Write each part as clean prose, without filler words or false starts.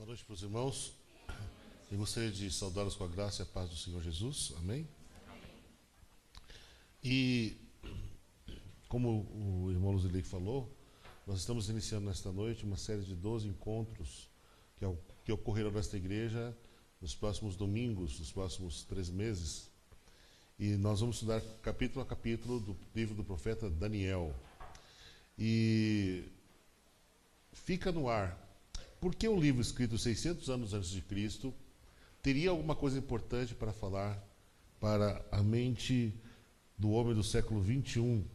Boa noite para os irmãos. Eu gostaria de saudá-los com a graça e a paz do Senhor Jesus. Amém? E, como o irmão Luzilei falou, nós estamos iniciando nesta noite uma série de 12 encontros que ocorrerão nesta igreja nos próximos domingos, nos próximos 3 meses. E nós vamos estudar capítulo a capítulo do livro do profeta Daniel. E fica no ar. Por que um livro escrito 600 anos antes de Cristo teria alguma coisa importante para falar para a mente do homem do século 21?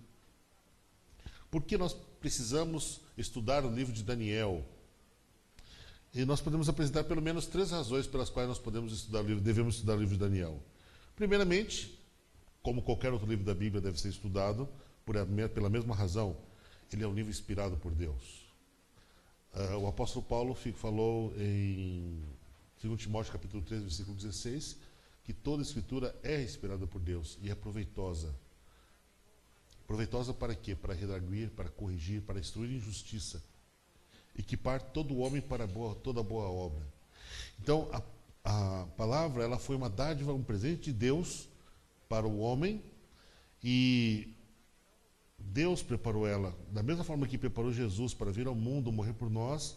Por que nós precisamos estudar o livro de Daniel? E nós podemos apresentar pelo menos 3 razões pelas quais nós devemos estudar o livro de Daniel. Primeiramente, como qualquer outro livro da Bíblia deve ser estudado, pela mesma razão, ele é um livro inspirado por Deus. O apóstolo Paulo falou em 2 Timóteo capítulo 3, versículo 16, que toda a escritura é inspirada por Deus e é proveitosa. Proveitosa para quê? Para redarguir, para corrigir, para instruir em justiça, equipar todo homem para toda boa obra. Então, a palavra ela foi uma dádiva, um presente de Deus para o homem, e Deus preparou ela, da mesma forma que preparou Jesus para vir ao mundo, morrer por nós,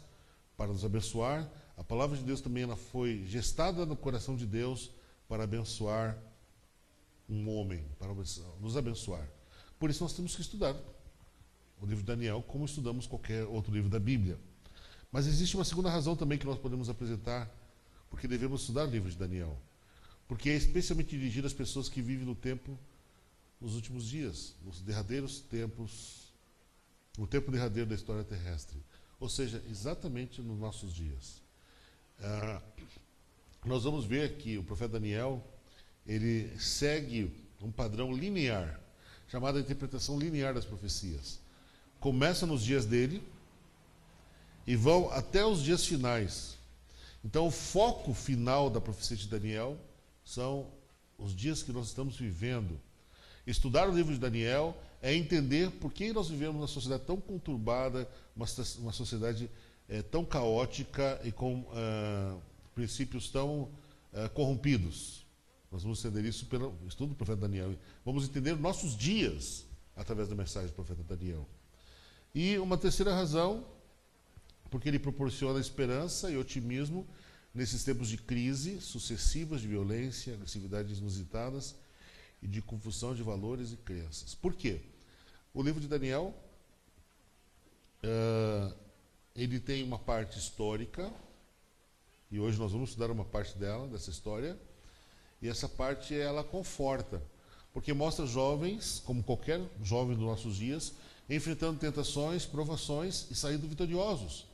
para nos abençoar. A palavra de Deus também ela foi gestada no coração de Deus para abençoar um homem, para nos abençoar. Por isso nós temos que estudar o livro de Daniel como estudamos qualquer outro livro da Bíblia. Mas existe uma segunda razão também que nós podemos apresentar porque devemos estudar o livro de Daniel. Porque é especialmente dirigido às pessoas que vivem no tempo, nos últimos dias, nos derradeiros tempos, no tempo derradeiro da história terrestre. Ou seja, exatamente nos nossos dias. Nós vamos ver que o profeta Daniel, ele segue um padrão linear, chamado interpretação linear das profecias. Começa nos dias dele e vão até os dias finais. Então, o foco final da profecia de Daniel são os dias que nós estamos vivendo. Estudar o livro de Daniel é entender por que nós vivemos numa sociedade tão conturbada, uma sociedade tão caótica e com princípios tão corrompidos. Nós vamos entender isso pelo estudo do profeta Daniel. Vamos entender nossos dias através da mensagem do profeta Daniel. E uma terceira razão, porque ele proporciona esperança e otimismo nesses tempos de crise sucessivas, de violência, agressividades inusitadas, e de confusão de valores e crenças. Por quê? O livro de Daniel ele tem uma parte histórica, e hoje nós vamos estudar uma parte dessa história, e essa parte ela conforta, porque mostra jovens, como qualquer jovem dos nossos dias, enfrentando tentações, provações e saindo vitoriosos.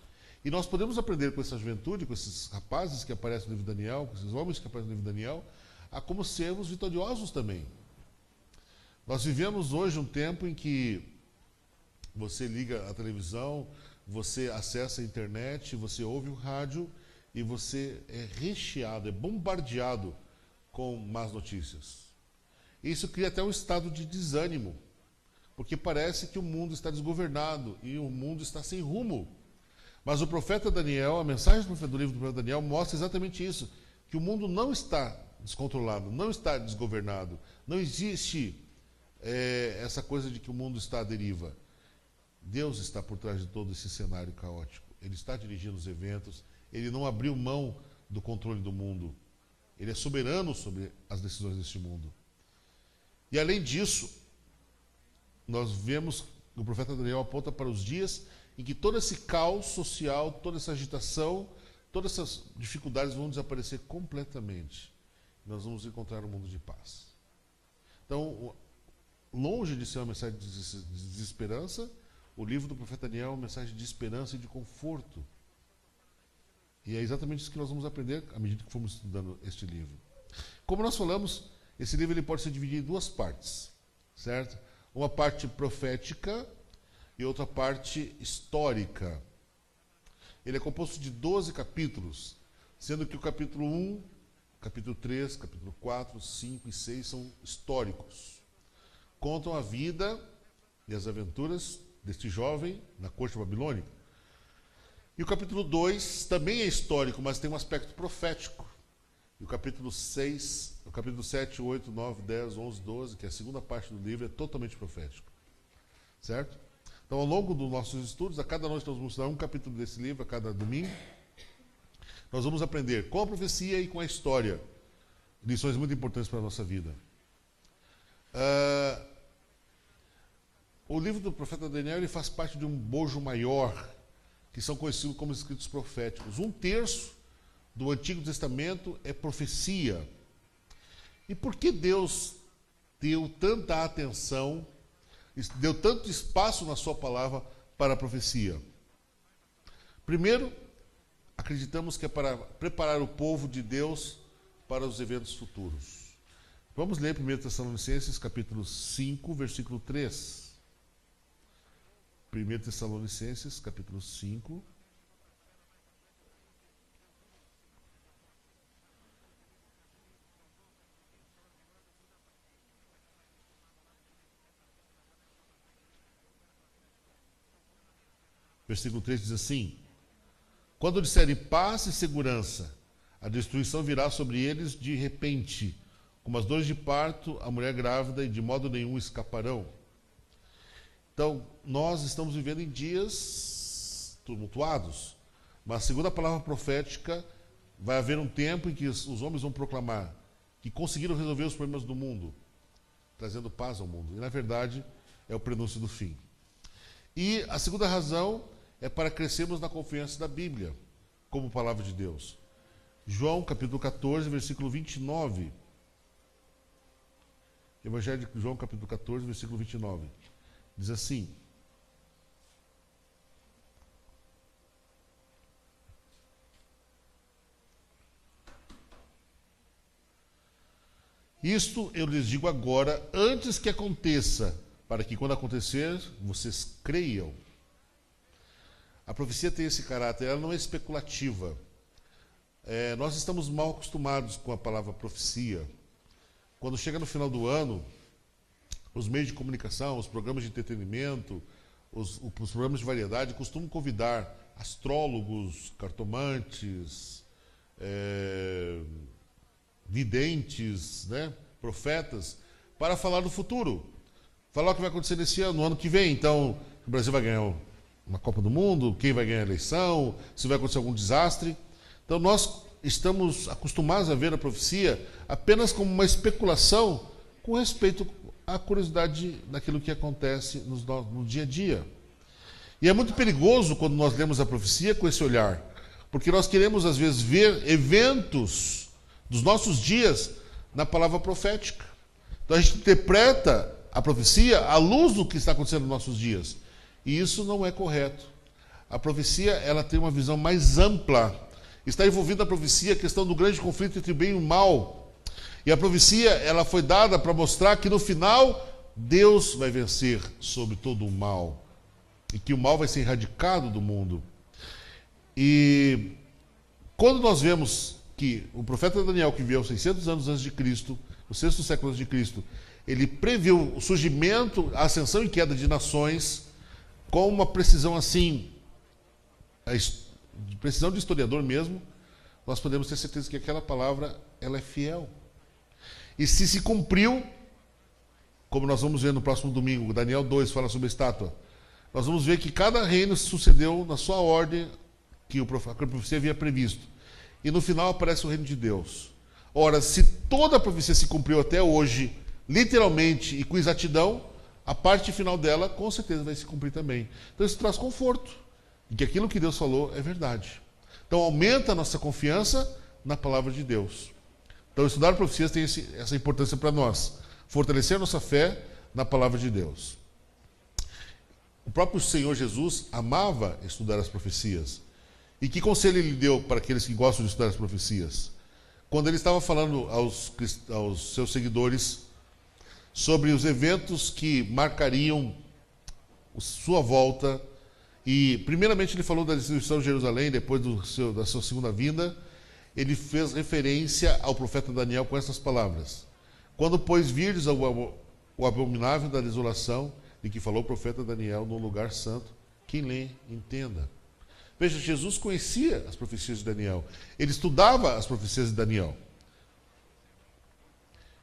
E nós podemos aprender com essa juventude, com esses rapazes que aparecem no livro de Daniel, com esses homens que aparecem no livro de Daniel, a como sermos vitoriosos também. Nós vivemos hoje um tempo em que você liga a televisão, você acessa a internet, você ouve o rádio e você é recheado, é bombardeado com más notícias. Isso cria até um estado de desânimo, porque parece que o mundo está desgovernado e o mundo está sem rumo. Mas o profeta Daniel, a mensagem do livro do profeta Daniel mostra exatamente isso, que o mundo não está descontrolado, não está desgovernado, não existe essa coisa de que o mundo está à deriva. Deus está por trás de todo esse cenário caótico. Ele está dirigindo os eventos, ele não abriu mão do controle do mundo. Ele é soberano sobre as decisões deste mundo. E além disso, nós vemos que o profeta Daniel aponta para os dias em que todo esse caos social, toda essa agitação, todas essas dificuldades vão desaparecer completamente. Nós vamos encontrar um mundo de paz. Então, longe de ser uma mensagem de desesperança, o livro do profeta Daniel é uma mensagem de esperança e de conforto. E é exatamente isso que nós vamos aprender à medida que formos estudando este livro. Como nós falamos, esse livro ele pode ser dividido em 2 partes, certo? Uma parte profética e outra parte histórica. Ele é composto de 12 capítulos, sendo que o capítulo 1, capítulo 3, capítulo 4, 5 e 6 são históricos. Contam a vida e as aventuras deste jovem na corte babilônica. E o capítulo 2 também é histórico, mas tem um aspecto profético. E o capítulo 6, o capítulo 7, 8, 9, 10, 11, 12, que é a segunda parte do livro, é totalmente profético. Certo? Então, ao longo dos nossos estudos, a cada noite nós vamos estudar um capítulo desse livro, a cada domingo. Nós vamos aprender com a profecia e com a história. Lições muito importantes para a nossa vida. O livro do profeta Daniel ele faz parte de um bojo maior, que são conhecidos como escritos proféticos. 1/3 do Antigo Testamento é profecia. E por que Deus deu tanta atenção, deu tanto espaço na sua palavra para a profecia? Primeiro, acreditamos que é para preparar o povo de Deus para os eventos futuros. Vamos ler 1 Tessalonicenses, capítulo 5, versículo 3. 1 Tessalonicenses, capítulo 5. Versículo 3 diz assim: quando disserem paz e segurança, a destruição virá sobre eles de repente, como as dores de parto, a mulher grávida, e de modo nenhum escaparão. Então, nós estamos vivendo em dias tumultuados, mas segundo a palavra profética, vai haver um tempo em que os homens vão proclamar que conseguiram resolver os problemas do mundo, trazendo paz ao mundo. E, na verdade, é o prenúncio do fim. E a segunda razão é para crescermos na confiança da Bíblia, como palavra de Deus. João, capítulo 14, versículo 29. Evangelho de João, capítulo 14, versículo 29. Diz assim: isto eu lhes digo agora, antes que aconteça, para que quando acontecer, vocês creiam. A profecia tem esse caráter, ela não é especulativa. Nós estamos mal acostumados com a palavra profecia. Quando chega no final do ano, os meios de comunicação, os programas de entretenimento, os programas de variedade costumam convidar astrólogos, cartomantes, videntes, né, profetas, para falar do futuro. Falar o que vai acontecer nesse ano, no ano que vem. Então, o Brasil vai ganhar uma Copa do Mundo, quem vai ganhar a eleição, se vai acontecer algum desastre. Então, nós estamos acostumados a ver a profecia apenas como uma especulação com respeito à curiosidade daquilo que acontece no dia a dia. E é muito perigoso quando nós lemos a profecia com esse olhar, porque nós queremos, às vezes, ver eventos dos nossos dias na palavra profética. Então, a gente interpreta a profecia à luz do que está acontecendo nos nossos dias. E isso não é correto. A profecia, ela tem uma visão mais ampla. Está envolvida na profecia a questão do grande conflito entre o bem e o mal. E a profecia, ela foi dada para mostrar que no final, Deus vai vencer sobre todo o mal. E que o mal vai ser erradicado do mundo. E quando nós vemos que o profeta Daniel, que viveu 600 anos antes de Cristo, o 6º século antes de Cristo, ele previu o surgimento, a ascensão e queda de nações com uma precisão assim, precisão de historiador mesmo, nós podemos ter certeza que aquela palavra, ela é fiel. E se cumpriu, como nós vamos ver no próximo domingo, Daniel 2 fala sobre a estátua, nós vamos ver que cada reino se sucedeu na sua ordem que a profecia havia previsto. E no final aparece o reino de Deus. Ora, se toda a profecia se cumpriu até hoje, literalmente e com exatidão, a parte final dela com certeza vai se cumprir também. Então isso traz conforto, de que aquilo que Deus falou é verdade. Então aumenta a nossa confiança na palavra de Deus. Então estudar profecias tem essa importância para nós, fortalecer a nossa fé na palavra de Deus. O próprio Senhor Jesus amava estudar as profecias. E que conselho ele deu para aqueles que gostam de estudar as profecias? Quando ele estava falando aos seus seguidores sobre os eventos que marcariam sua volta. E, primeiramente, ele falou da destruição de Jerusalém, depois da sua segunda vinda. Ele fez referência ao profeta Daniel com essas palavras: quando, pois, virdes o abominável da desolação, de que falou o profeta Daniel no lugar santo, quem lê, entenda. Veja, Jesus conhecia as profecias de Daniel. Ele estudava as profecias de Daniel.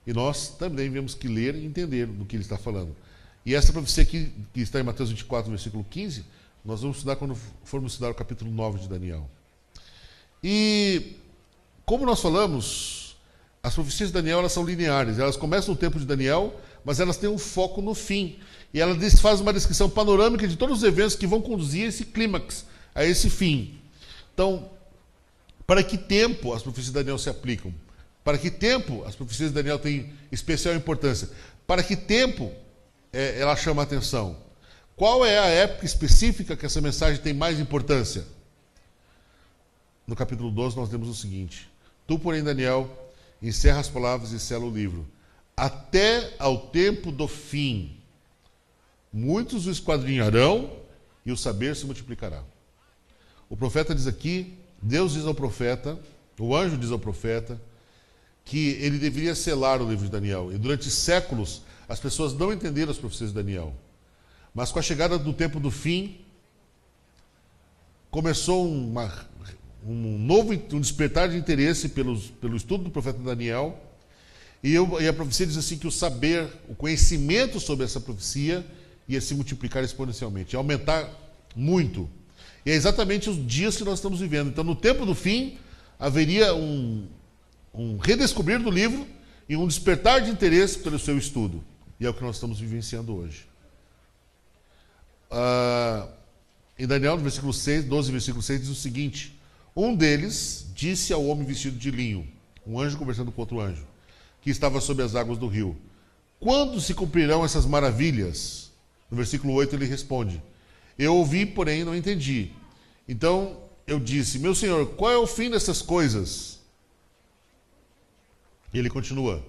E nós também temos que ler e entender do que ele está falando. E essa profecia aqui, que está em Mateus 24, versículo 15, nós vamos estudar quando formos estudar o capítulo 9 de Daniel. E, como nós falamos, as profecias de Daniel elas são lineares. Elas começam no tempo de Daniel, mas elas têm um foco no fim. E ela faz uma descrição panorâmica de todos os eventos que vão conduzir a esse clímax, a esse fim. Então, para que tempo as profecias de Daniel se aplicam? Para que tempo as profecias de Daniel têm especial importância? Para que tempo ela chama a atenção? Qual é a época específica que essa mensagem tem mais importância? No capítulo 12 nós temos o seguinte: Tu, porém, Daniel, encerra as palavras e sela o livro. Até ao tempo do fim, muitos o esquadrinharão e o saber se multiplicará. O profeta diz aqui, Deus diz ao profeta, o anjo diz ao profeta, que ele deveria selar o livro de Daniel. E durante séculos, as pessoas não entenderam as profecias de Daniel. Mas com a chegada do tempo do fim, começou um despertar de interesse pelo estudo do profeta Daniel. E a profecia diz assim que o saber, o conhecimento sobre essa profecia ia se multiplicar exponencialmente, ia aumentar muito. E é exatamente os dias que nós estamos vivendo. Então, no tempo do fim, haveria um redescobrir do livro e um despertar de interesse pelo seu estudo. E é o que nós estamos vivenciando hoje. Em Daniel, no versículo 6, 12, versículo 6, diz o seguinte: Um deles disse ao homem vestido de linho, um anjo conversando com outro anjo, que estava sobre as águas do rio: Quando se cumprirão essas maravilhas? No versículo 8 ele responde: Eu ouvi, porém não entendi. Então eu disse: Meu senhor, qual é o fim dessas coisas? E ele continua.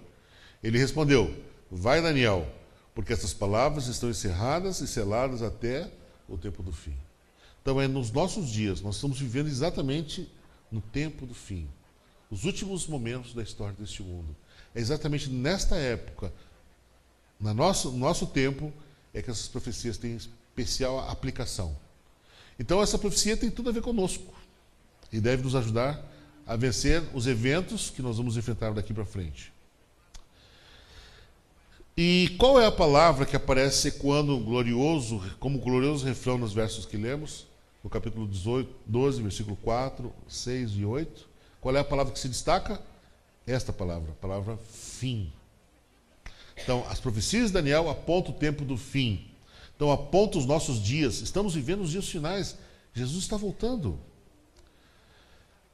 Ele respondeu: Vai, Daniel, porque essas palavras estão encerradas e seladas até o tempo do fim. Então nos nossos dias, nós estamos vivendo exatamente no tempo do fim. Os últimos momentos da história deste mundo. É exatamente nesta época, no nosso tempo, é que essas profecias têm especial aplicação. Então essa profecia tem tudo a ver conosco e deve nos ajudar a vencer os eventos que nós vamos enfrentar daqui para frente. E qual é a palavra que aparece ecoando como glorioso refrão nos versos que lemos? No capítulo 12, versículo 4, 6 e 8. Qual é a palavra que se destaca? Esta palavra, a palavra fim. Então, as profecias de Daniel apontam o tempo do fim. Então, apontam os nossos dias. Estamos vivendo os dias finais. Jesus está voltando.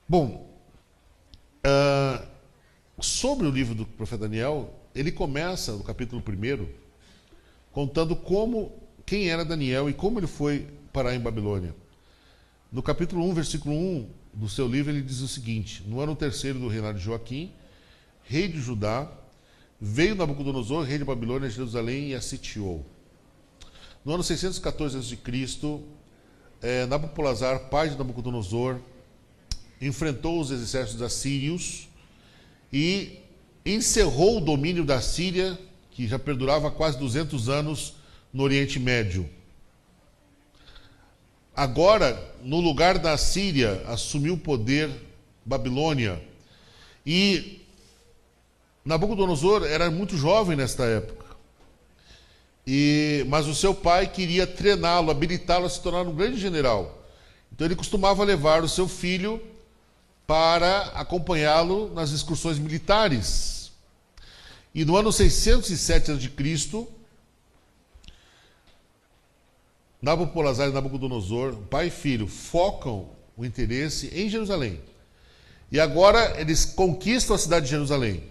Bom, sobre o livro do profeta Daniel, ele começa no capítulo 1, contando quem era Daniel e como ele foi parar em Babilônia. No capítulo 1, versículo 1 do seu livro, ele diz o seguinte: No ano 3º do reinado de Joaquim, rei de Judá, veio Nabucodonosor, rei de Babilônia, a Jerusalém e a sitiou. No ano 614 a.C., Nabopolassar, pai de Nabucodonosor, enfrentou os exércitos assírios e encerrou o domínio da Síria, que já perdurava há quase 200 anos no Oriente Médio. Agora, no lugar da Síria, assumiu o poder Babilônia. E Nabucodonosor era muito jovem nesta época. Mas o seu pai queria treiná-lo, habilitá-lo a se tornar um grande general. Então ele costumava levar o seu filho para acompanhá-lo nas excursões militares. E no ano 607 a.C., Nabopolassar e Nabucodonosor, pai e filho, focam o interesse em Jerusalém. E agora eles conquistam a cidade de Jerusalém.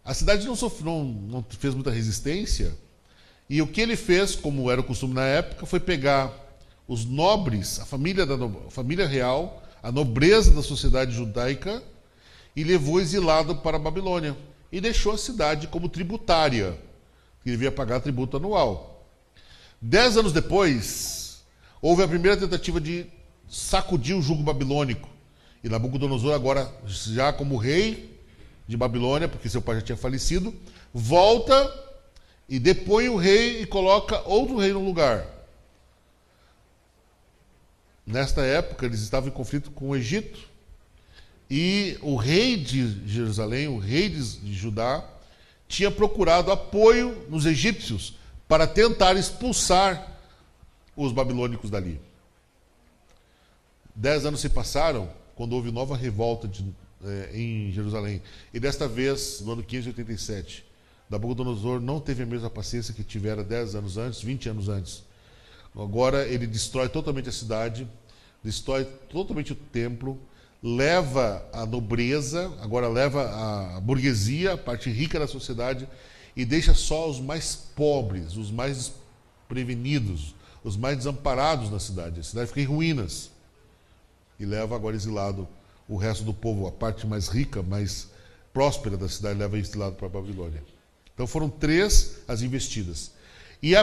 A cidade não fez muita resistência, e o que ele fez, como era o costume na época, foi pegar os nobres, a família real, a nobreza da sociedade judaica, e levou exilado para a Babilônia. E deixou a cidade como tributária, que devia pagar tributo anual. 10 anos depois, houve a primeira tentativa de sacudir o jugo babilônico. E Nabucodonosor, agora já como rei de Babilônia, porque seu pai já tinha falecido, volta e depõe o rei e coloca outro rei no lugar. nesta época, eles estavam em conflito com o Egito. E o rei de Jerusalém, o rei de Judá, tinha procurado apoio nos egípcios para tentar expulsar os babilônicos dali. 10 anos se passaram quando houve nova revolta em Jerusalém. E desta vez, no ano 587, Nabucodonosor não teve a mesma paciência que tivera 10 anos antes, 20 anos antes. Agora ele destrói totalmente a cidade, destrói totalmente o templo, leva a nobreza, agora leva a burguesia, a parte rica da sociedade, e deixa só os mais pobres, os mais desprevenidos, os mais desamparados na cidade. A cidade fica em ruínas. E leva agora exilado o resto do povo, a parte mais rica, mais próspera da cidade, leva exilado para a Babilônia. Então foram 3 as investidas. E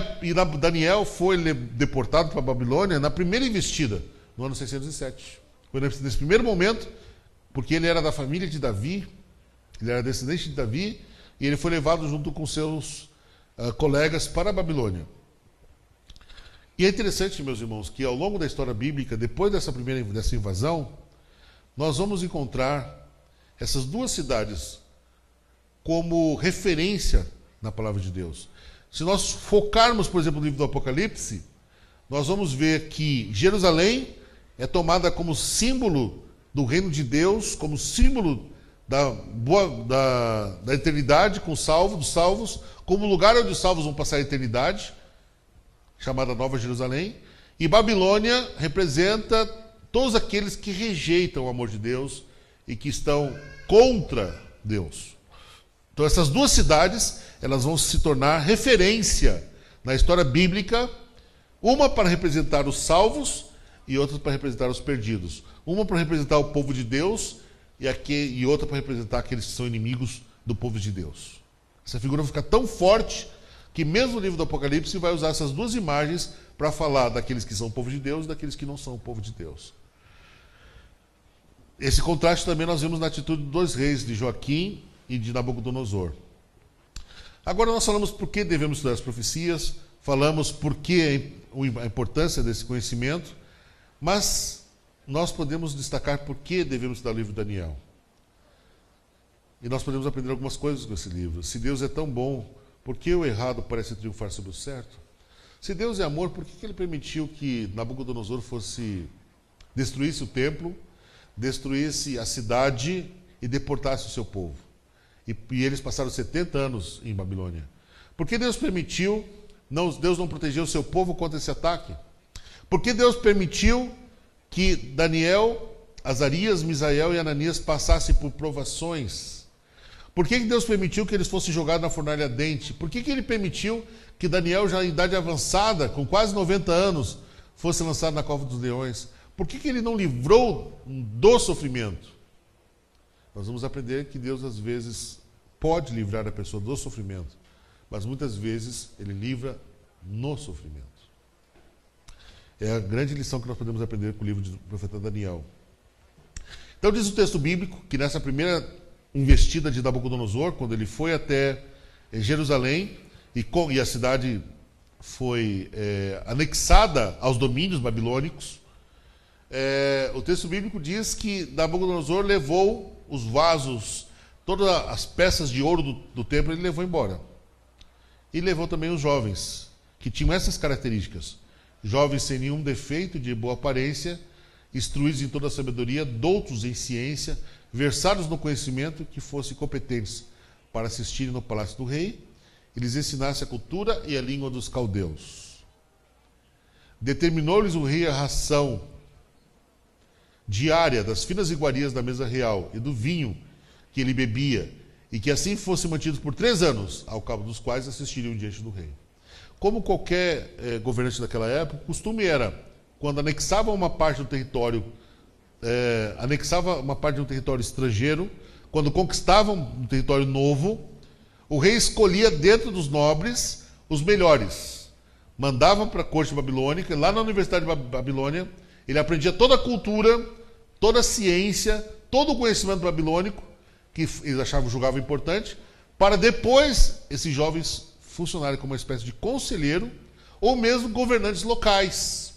Daniel foi deportado para a Babilônia na primeira investida, no ano 607. Foi nesse primeiro momento, porque ele era da família de Davi, ele era descendente de Davi, e ele foi levado junto com seus colegas para a Babilônia. E é interessante, meus irmãos, que ao longo da história bíblica, depois dessa invasão, nós vamos encontrar essas 2 cidades como referência na palavra de Deus. Se nós focarmos, por exemplo, no livro do Apocalipse, nós vamos ver que Jerusalém é tomada como símbolo do reino de Deus, como símbolo da eternidade com dos salvos, como lugar onde os salvos vão passar a eternidade, chamada Nova Jerusalém. E Babilônia representa todos aqueles que rejeitam o amor de Deus e que estão contra Deus. Então essas 2 cidades, elas vão se tornar referência na história bíblica, uma para representar os salvos e outra para representar os perdidos. Uma para representar o povo de Deus e outra para representar aqueles que são inimigos do povo de Deus. Essa figura fica tão forte que mesmo o livro do Apocalipse vai usar essas 2 imagens para falar daqueles que são o povo de Deus e daqueles que não são o povo de Deus. Esse contraste também nós vemos na atitude dos 2 reis, de Joaquim e de Nabucodonosor. Agora nós falamos por que devemos estudar as profecias, falamos por que a importância desse conhecimento, mas nós podemos destacar por que devemos estudar o livro de Daniel. E nós podemos aprender algumas coisas com esse livro. Se Deus é tão bom, por que o errado parece triunfar sobre o certo? Se Deus é amor, por que ele permitiu que Nabucodonosor destruísse o templo, destruísse a cidade e deportasse o seu povo? E eles passaram 70 anos em Babilônia. Por que Deus permitiu, Deus não protegeu o seu povo contra esse ataque? Por que Deus permitiu que Daniel, Azarias, Misael e Ananias passassem por provações? Por que Deus permitiu que eles fossem jogados na fornalha ardente? Por que ele permitiu que Daniel, já em idade avançada, com quase 90 anos, fosse lançado na cova dos leões? Por que ele não livrou do sofrimento? Nós vamos aprender que Deus, às vezes, pode livrar a pessoa do sofrimento, mas muitas vezes ele livra no sofrimento. É a grande lição que nós podemos aprender com o livro do profeta Daniel. Então diz o texto bíblico que nessa primeira investida de Nabucodonosor, quando ele foi até Jerusalém e a cidade foi anexada aos domínios babilônicos, o texto bíblico diz que Nabucodonosor levou os vasos, todas as peças de ouro do templo, ele levou embora. E levou também os jovens, que tinham essas características. Jovens sem nenhum defeito, de boa aparência, instruídos em toda a sabedoria, doutos em ciência, versados no conhecimento, que fossem competentes para assistirem no palácio do rei, e lhes ensinasse a cultura e a língua dos caldeus. Determinou-lhes o rei a ração diária das finas iguarias da mesa real e do vinho que ele bebia, e que assim fossem mantidos por 3 anos, ao cabo dos quais assistiriam diante do rei. Como qualquer governante daquela época, o costume era, quando anexava uma parte do território, de um território estrangeiro, quando conquistava um território novo, o rei escolhia dentro dos nobres os melhores. Mandava para a corte babilônica, lá na Universidade de Babilônia, ele aprendia toda a cultura, toda a ciência, todo o conhecimento babilônico, que eles julgavam importante, para depois esses jovens funcionarem como uma espécie de conselheiro ou mesmo governantes locais.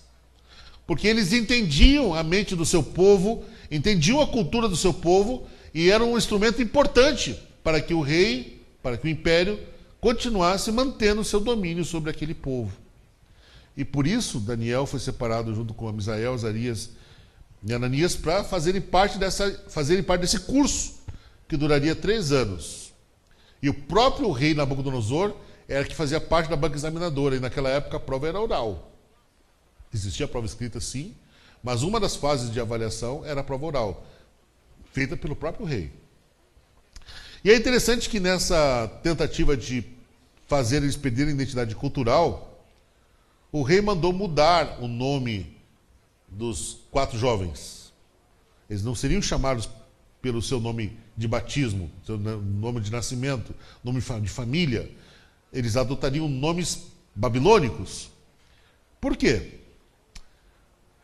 Porque eles entendiam a mente do seu povo, entendiam a cultura do seu povo, e era um instrumento importante para que o rei, para que o império continuasse mantendo seu domínio sobre aquele povo. E por isso Daniel foi separado junto com Misael, Azarias e Ananias para fazerem parte desse curso que duraria 3 anos. E o próprio rei Nabucodonosor era que fazia parte da banca examinadora, e naquela época a prova era oral. Existia a prova escrita, sim, mas uma das fases de avaliação era a prova oral, feita pelo próprio rei. E é interessante que nessa tentativa de fazer eles perderem a identidade cultural, o rei mandou mudar o nome dos 4 jovens. Eles não seriam chamados pelo seu nome de batismo, seu nome de nascimento, nome de família. Eles adotariam nomes babilônicos. Por quê?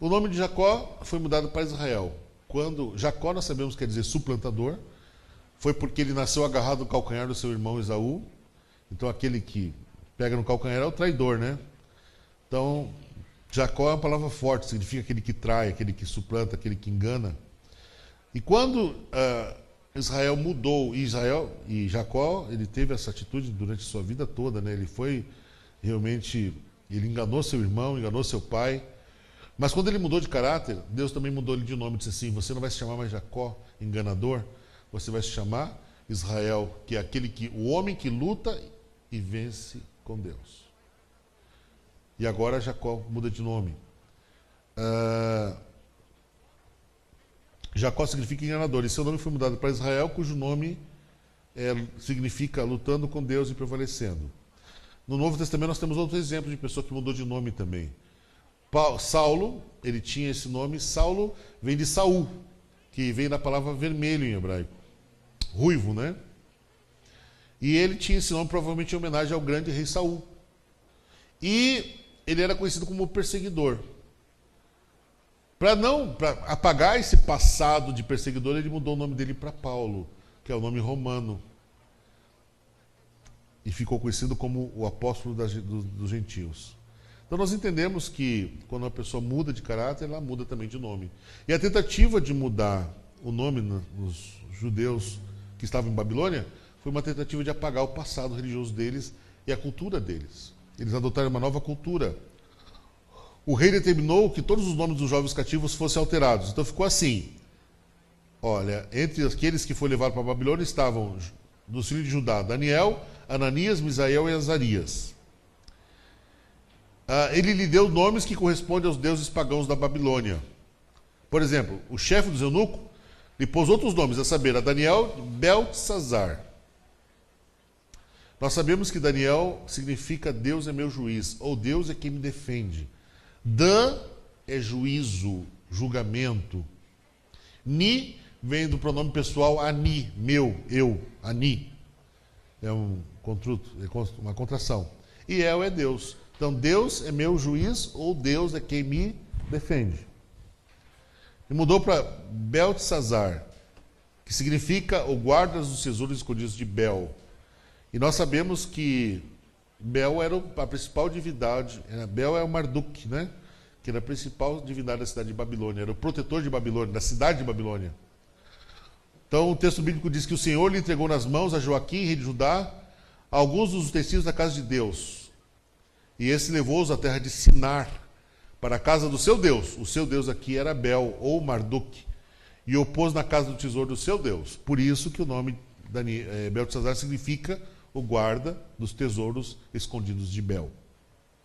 O nome de Jacó foi mudado para Israel. Quando Jacó, nós sabemos que quer dizer suplantador, foi porque ele nasceu agarrado no calcanhar do seu irmão Esaú. Então aquele que pega no calcanhar é o traidor, né? Então, Jacó é uma palavra forte, significa aquele que trai, aquele que suplanta, aquele que engana. E quando Israel mudou, e Jacó, ele teve essa atitude durante sua vida toda, né? Ele foi realmente, ele enganou seu irmão, enganou seu pai. Mas quando ele mudou de caráter, Deus também mudou ele de nome, disse assim: você não vai se chamar mais Jacó, enganador, você vai se chamar Israel, que é o homem que luta e vence com Deus. E agora Jacó muda de nome. Jacó significa enganador, e seu nome foi mudado para Israel, cujo nome significa lutando com Deus e prevalecendo. No Novo Testamento nós temos outro exemplo de pessoa que mudou de nome também. Saulo, ele tinha esse nome. Saulo vem de Saul, que vem da palavra vermelho em hebraico, ruivo, né? E ele tinha esse nome provavelmente em homenagem ao grande rei Saul. E ele era conhecido como perseguidor. Para apagar esse passado de perseguidor, ele mudou o nome dele para Paulo, que é o nome romano. E ficou conhecido como o apóstolo dos gentios. Então nós entendemos que quando uma pessoa muda de caráter, ela muda também de nome. E a tentativa de mudar o nome nos judeus que estavam em Babilônia foi uma tentativa de apagar o passado religioso deles e a cultura deles. Eles adotaram uma nova cultura. O rei determinou que todos os nomes dos jovens cativos fossem alterados. Então ficou assim: olha, entre aqueles que foram levados para a Babilônia estavam dos filhos de Judá, Daniel, Ananias, Misael e Azarias. Ele lhe deu nomes que correspondem aos deuses pagãos da Babilônia. Por exemplo, o chefe dos eunucos lhe pôs outros nomes, a saber, a Daniel, Beltesazar. Nós sabemos que Daniel significa Deus é meu juiz, ou Deus é quem me defende. Dan é juízo, julgamento. Ni vem do pronome pessoal ani, meu, eu, ani. É uma contração. E El é Deus. Então, Deus é meu juiz, ou Deus é quem me defende. E mudou para Beltesazar, que significa o guarda dos tesouros escondidos de Bel. E nós sabemos que Bel era a principal divindade. Bel é o Marduk, né? Que era a principal divindade da cidade de Babilônia. Era o protetor de Babilônia, da cidade de Babilônia. Então, o texto bíblico diz que o Senhor lhe entregou nas mãos a Joaquim, rei de Judá, alguns dos utensílios da casa de Deus. E esse levou-os à terra de Sinar, para a casa do seu Deus. O seu Deus aqui era Bel, ou Marduk, e o pôs na casa do tesouro do seu Deus. Por isso que o nome Beltesazar significa o guarda dos tesouros escondidos de Bel.